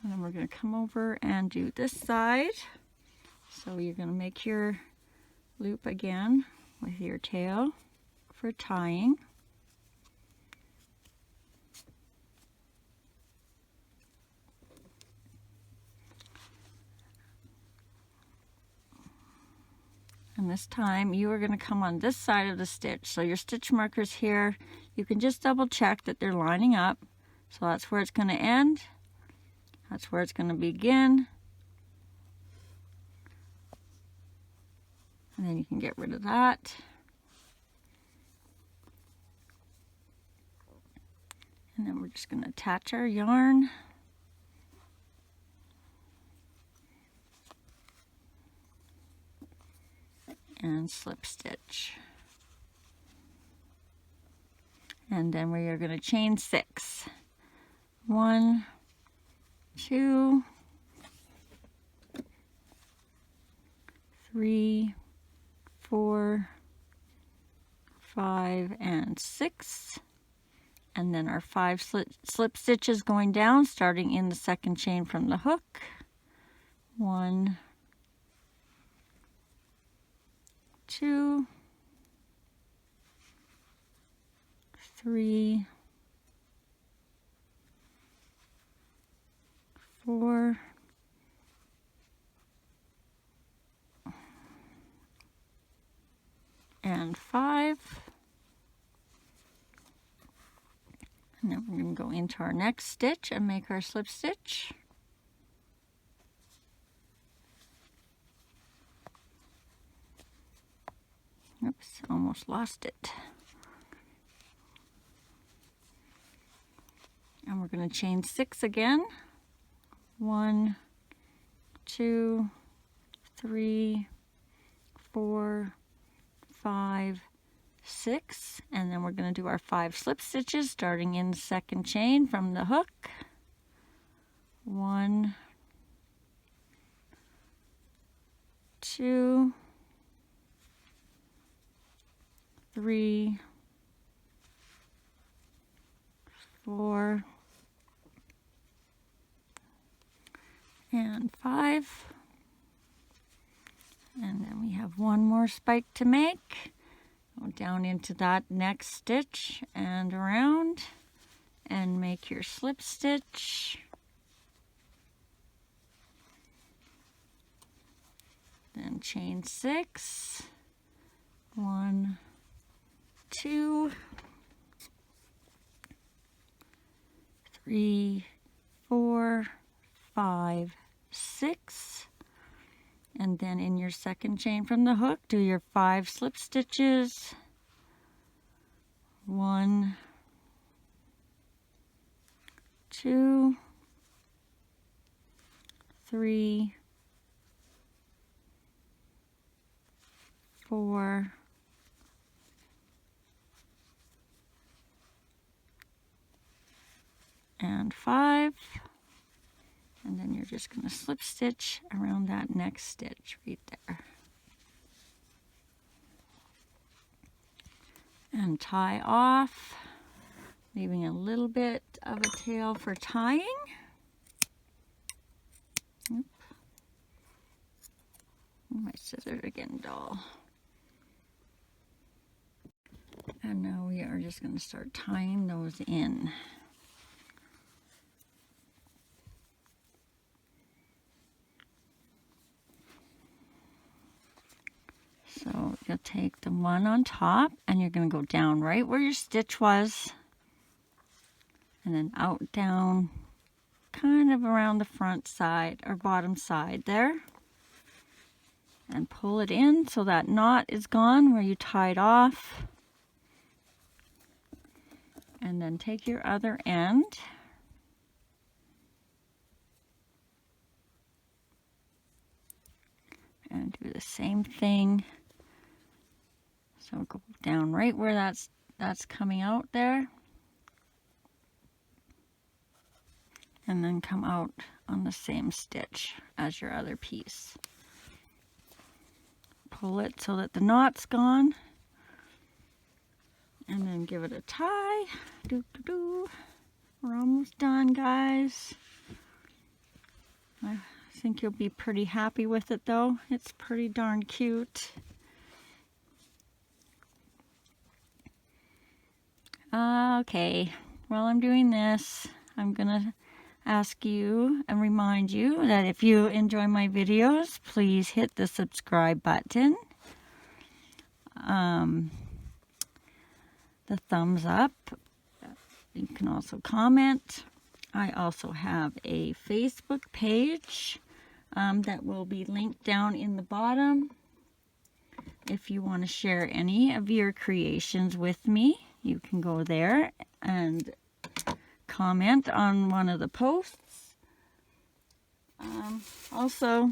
And then we're going to come over and do this side. So you're going to make your loop again with your tail for tying. And this time you are going to come on this side of the stitch. So your stitch markers here, you can just double check that they're lining up. So that's where it's going to end. That's where it's going to begin. And then you can get rid of that. And then we're just going to attach our yarn. And slip stitch. And then we are going to chain 6. 1, 2, 3, 4, 5, and 6. And then our 5 slip stitches going down, starting in the second chain from the hook. 1, 2, 3, 4, and 5. And then we're going to go into our next stitch and make our slip stitch. Oops, almost lost it. And we're going to chain 6 again. 1, 2, 3, 4, 5, 6, and then we're going to do our 5 slip stitches starting in the second chain from the hook. 1, 2, 3, 4, and 5. And then we have one more spike to make. Go down into that next stitch and around and make your slip stitch. Then chain 6. 1, 2, 3, 4, 5, 6. And then in your second chain from the hook, do your 5 slip stitches. 1, 2, 3, 4, and 5. And then you're just going to slip stitch around that next stitch right there. And tie off, leaving a little bit of a tail for tying. Oop. My scissors are getting dull. And now we are just going to start tying those in. So you'll take the one on top and you're going to go down right where your stitch was, and then out, down, kind of around the front side or bottom side there, and pull it in so that knot is gone where you tied off. And then take your other end and do the same thing. So go down right where that's coming out there, and then come out on the same stitch as your other piece. Pull it so that the knot's gone, and then give it a tie. We're almost done, guys. I think you'll be pretty happy with it though. It's pretty darn cute. Okay, while I'm doing this, I'm gonna ask you and remind you that if you enjoy my videos, please hit the subscribe button, the thumbs up. You can also comment. I also have a Facebook page that will be linked down in the bottom. If you want to share any of your creations with me, you can go there and comment on one of the posts. Also,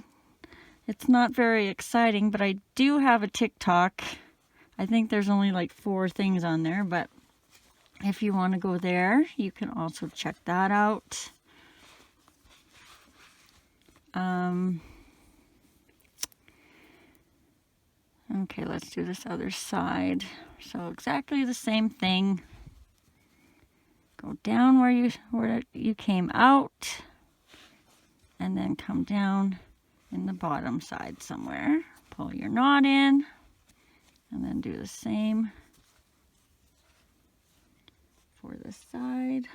it's not very exciting, but I do have a TikTok. I think there's only like 4 things on there, but if you want to go there, you can also check that out. Okay, let's do this other side. So exactly the same thing. Go down where you came out, and then come down in the bottom side somewhere. Pull your knot in, and then do the same for this side.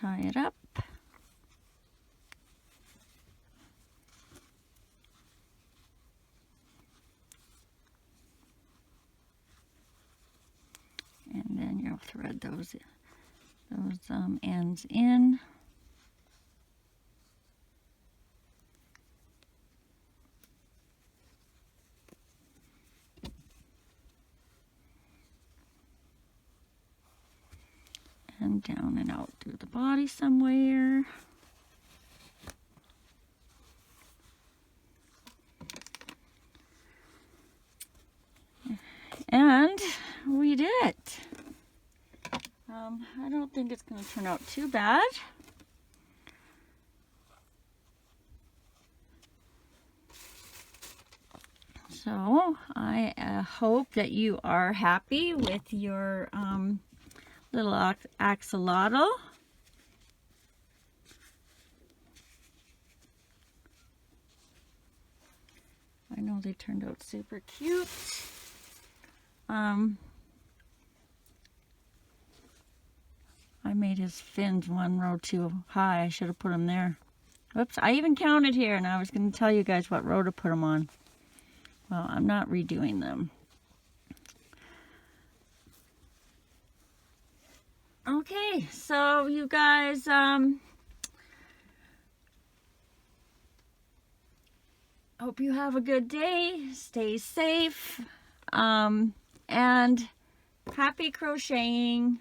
Tie it up. And then you'll thread those ends in. And down and out through the body somewhere. And we did it. I don't think it's going to turn out too bad. So I hope that you are happy with your little axolotl. I know they turned out super cute. I made his fins 1 row too high. I should have put them there. Whoops, I even counted here, and I was going to tell you guys what row to put them on. Well, I'm not redoing them. Okay, so you guys, hope you have a good day. Stay safe, and happy crocheting.